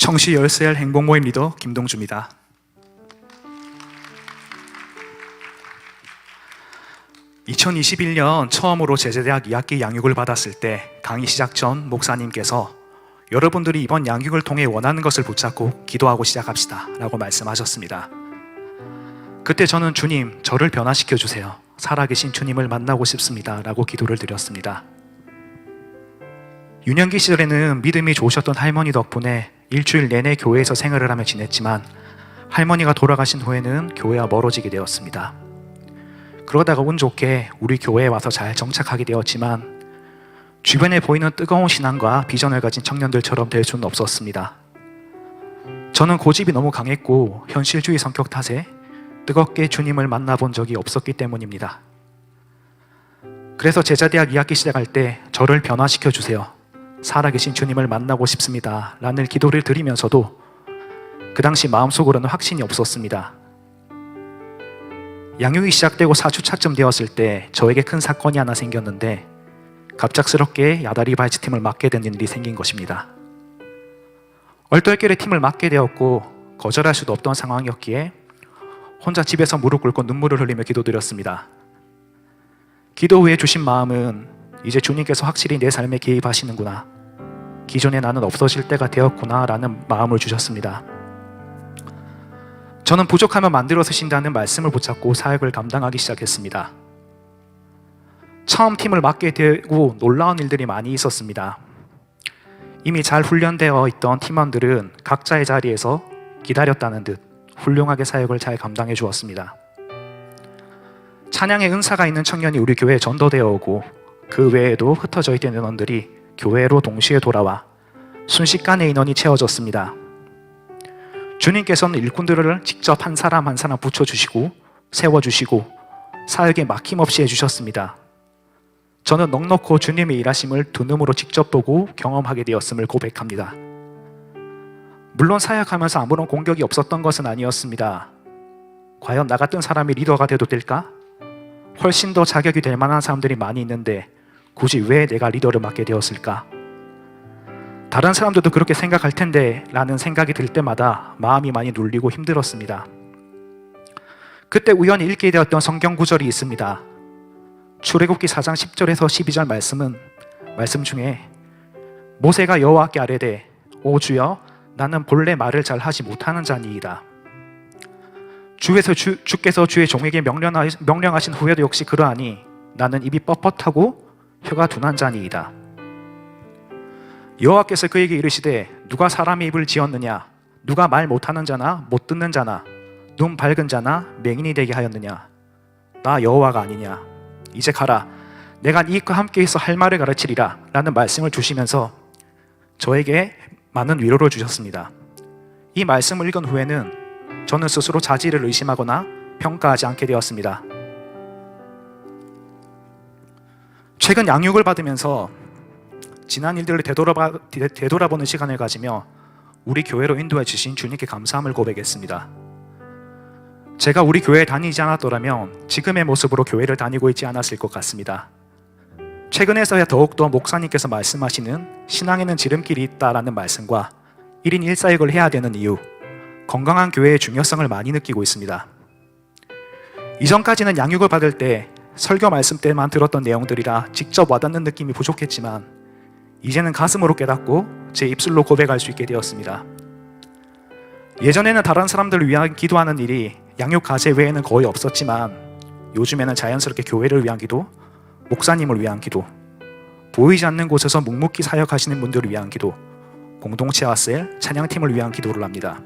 청시 열셀 행복모임 리더 김동주입니다. (2021년) 처음으로 제자대학 2학기 양육을 받았을 때 강의 시작 전 목사님께서 여러분들이 이번 양육을 통해 원하는 것을 붙잡고 기도하고 시작합시다 라고 말씀하셨습니다. 그때 저는 주님, 저를 변화시켜 주세요. 살아계신 주님을 만나고 싶습니다 라고 기도를 드렸습니다. 유년기 시절에는 믿음이 좋으셨던 할머니 덕분에 일주일 내내 교회에서 생활을 하며 지냈지만 할머니가 돌아가신 후에는 교회와 멀어지게 되었습니다. 그러다가 운 좋게 우리 교회에 와서 잘 정착하게 되었지만 주변에 보이는 뜨거운 신앙과 비전을 가진 청년들처럼 될 수는 없었습니다. 저는 고집이 너무 강했고 현실주의 성격 탓에 뜨겁게 주님을 만나본 적이 없었기 때문입니다. 그래서 제자대학 2학기 시작할 때 저를 변화시켜 주세요. 살아계신 주님을 만나고 싶습니다 라는 기도를 드리면서도 그 당시 마음속으로는 확신이 없었습니다. 양육이 시작되고 4주차쯤 되었을 때 저에게 큰 사건이 하나 생겼는데 갑작스럽게 야다리 발치팀을 맡게 되는 일이 생긴 것입니다. 얼떨결에 팀을 맡게 되었고 거절할 수도 없던 상황이었기에 혼자 집에서 무릎 꿇고 눈물을 흘리며 기도드렸습니다. 기도 후에 주신 마음은 이제 주님께서 확실히 내 삶에 개입하시는구나, 기존에 나는 없어질 때가 되었구나 라는 마음을 주셨습니다. 저는 부족하면 만들어 쓰신다는 말씀을 붙잡고 사역을 감당하기 시작했습니다. 처음 팀을 맡게 되고 놀라운 일들이 많이 있었습니다. 이미 잘 훈련되어 있던 팀원들은 각자의 자리에서 기다렸다는 듯 훌륭하게 사역을 잘 감당해 주었습니다. 찬양의 은사가 있는 청년이 우리 교회에 전도되어 오고 그 외에도 흩어져 있던 인원들이 교회로 동시에 돌아와 순식간에 인원이 채워졌습니다. 주님께서는 일꾼들을 직접 한 사람 한 사람 붙여주시고 세워주시고 사역에 막힘없이 해주셨습니다. 저는 넉넉고 주님의 일하심을 두 눈으로 직접 보고 경험하게 되었음을 고백합니다. 물론 사역하면서 아무런 공격이 없었던 것은 아니었습니다. 과연 나 같은 사람이 리더가 돼도 될까? 훨씬 더 자격이 될 만한 사람들이 많이 있는데 굳이 왜 내가 리더를 맡게 되었을까? 다른 사람들도 그렇게 생각할 텐데 라는 생각이 들 때마다 마음이 많이 눌리고 힘들었습니다. 그때 우연히 읽게 되었던 성경 구절이 있습니다. 출애굽기 4장 10절에서 12절 말씀 중에 모세가 여호와께 아뢰되 오 주여, 나는 본래 말을 잘 하지 못하는 자니이다. 주께서 주의 종에게 명령하신 후에도 역시 그러하니 나는 입이 뻣뻣하고 혀가 둔한 자니이다. 여호와께서 그에게 이르시되 누가 사람의 입을 지었느냐? 누가 말 못하는 자나 못 듣는 자나 눈 밝은 자나 맹인이 되게 하였느냐? 나 여호와가 아니냐? 이제 가라. 내가 네 입과 함께 있어 할 말을 가르치리라 라는 말씀을 주시면서 저에게 많은 위로를 주셨습니다. 이 말씀을 읽은 후에는 저는 스스로 자질을 의심하거나 평가하지 않게 되었습니다. 최근 양육을 받으면서 지난 일들을 되돌아보는 시간을 가지며 우리 교회로 인도해 주신 주님께 감사함을 고백했습니다. 제가 우리 교회에 다니지 않았더라면 지금의 모습으로 교회를 다니고 있지 않았을 것 같습니다. 최근에서야 더욱더 목사님께서 말씀하시는 신앙에는 지름길이 있다라는 말씀과 1인 1사역을 해야 되는 이유, 건강한 교회의 중요성을 많이 느끼고 있습니다. 이전까지는 양육을 받을 때 설교 말씀 때만 들었던 내용들이라 직접 와닿는 느낌이 부족했지만 이제는 가슴으로 깨닫고 제 입술로 고백할 수 있게 되었습니다. 예전에는 다른 사람들을 위한 기도하는 일이 양육 과제 외에는 거의 없었지만 요즘에는 자연스럽게 교회를 위한 기도, 목사님을 위한 기도, 보이지 않는 곳에서 묵묵히 사역하시는 분들을 위한 기도, 공동체와 셀, 찬양팀을 위한 기도를 합니다.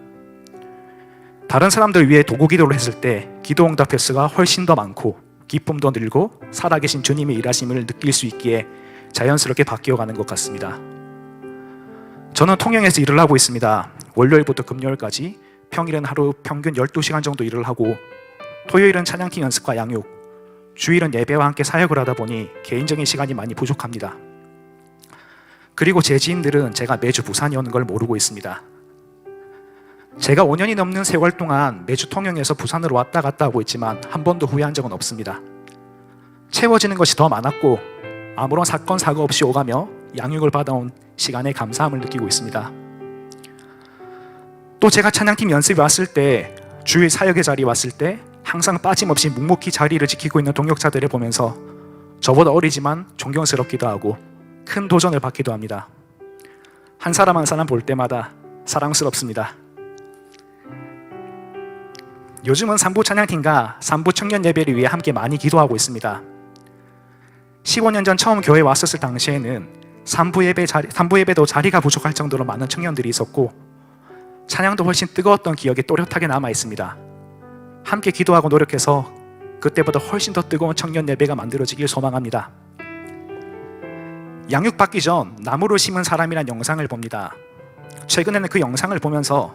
다른 사람들을 위해 도구 기도를 했을 때 기도 응답 횟수가 훨씬 더 많고 기쁨도 늘고 살아계신 주님의 일하심을 느낄 수 있기에 자연스럽게 바뀌어가는 것 같습니다. 저는 통영에서 일을 하고 있습니다. 월요일부터 금요일까지 평일은 하루 평균 12시간 정도 일을 하고 토요일은 찬양팀 연습과 양육, 주일은 예배와 함께 사역을 하다 보니 개인적인 시간이 많이 부족합니다. 그리고 제 지인들은 제가 매주 부산에 오는 걸 모르고 있습니다. 제가 5년이 넘는 세월 동안 매주 통영에서 부산으로 왔다 갔다 하고 있지만 한 번도 후회한 적은 없습니다. 채워지는 것이 더 많았고 아무런 사건 사고 없이 오가며 양육을 받아온 시간에 감사함을 느끼고 있습니다. 또 제가 찬양팀 연습에 왔을 때, 주일 사역의 자리에 왔을 때 항상 빠짐없이 묵묵히 자리를 지키고 있는 동역자들을 보면서 저보다 어리지만 존경스럽기도 하고 큰 도전을 받기도 합니다. 한 사람 한 사람 볼 때마다 사랑스럽습니다. 요즘은 산부 찬양팀과 산부 청년 예배를 위해 함께 많이 기도하고 있습니다. 15년 전 처음 교회에 왔었을 당시에는 산부 예배도 자리가 부족할 정도로 많은 청년들이 있었고 찬양도 훨씬 뜨거웠던 기억이 또렷하게 남아 있습니다. 함께 기도하고 노력해서 그때보다 훨씬 더 뜨거운 청년 예배가 만들어지길 소망합니다. 양육받기 전 나무를 심은 사람이란 영상을 봅니다. 최근에는 그 영상을 보면서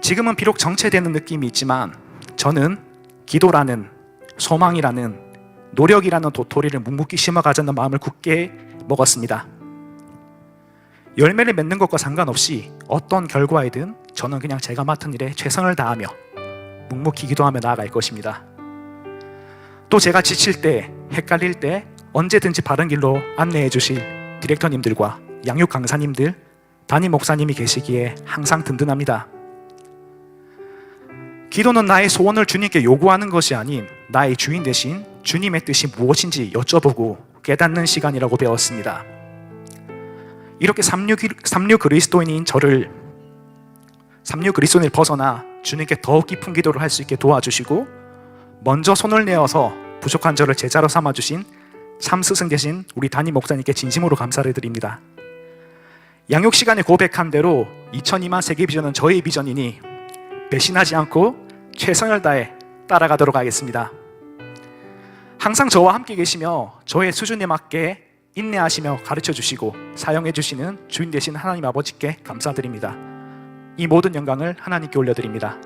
지금은 비록 정체되는 느낌이 있지만 저는 기도라는, 소망이라는, 노력이라는 도토리를 묵묵히 심어가자는 마음을 굳게 먹었습니다. 열매를 맺는 것과 상관없이 어떤 결과이든 저는 그냥 제가 맡은 일에 최선을 다하며 묵묵히 기도하며 나아갈 것입니다. 또 제가 지칠 때, 헷갈릴 때 언제든지 바른 길로 안내해 주실 디렉터님들과 양육 강사님들, 담임 목사님이 계시기에 항상 든든합니다. 기도는 나의 소원을 주님께 요구하는 것이 아닌 나의 주인 대신 주님의 뜻이 무엇인지 여쭤보고 깨닫는 시간이라고 배웠습니다. 이렇게 삼류 그리스도인인 저를, 삼류 그리스도인을 벗어나 주님께 더 깊은 기도를 할 수 있게 도와주시고 먼저 손을 내어서 부족한 저를 제자로 삼아주신 참 스승 되신 우리 담임 목사님께 진심으로 감사를 드립니다. 양육 시간에 고백한 대로 2002만 세계 비전은 저의 비전이니 배신하지 않고 최선을 다해 따라가도록 하겠습니다. 항상 저와 함께 계시며 저의 수준에 맞게 인내하시며 가르쳐 주시고 사용해 주시는 주인 되신 하나님 아버지께 감사드립니다. 이 모든 영광을 하나님께 올려드립니다.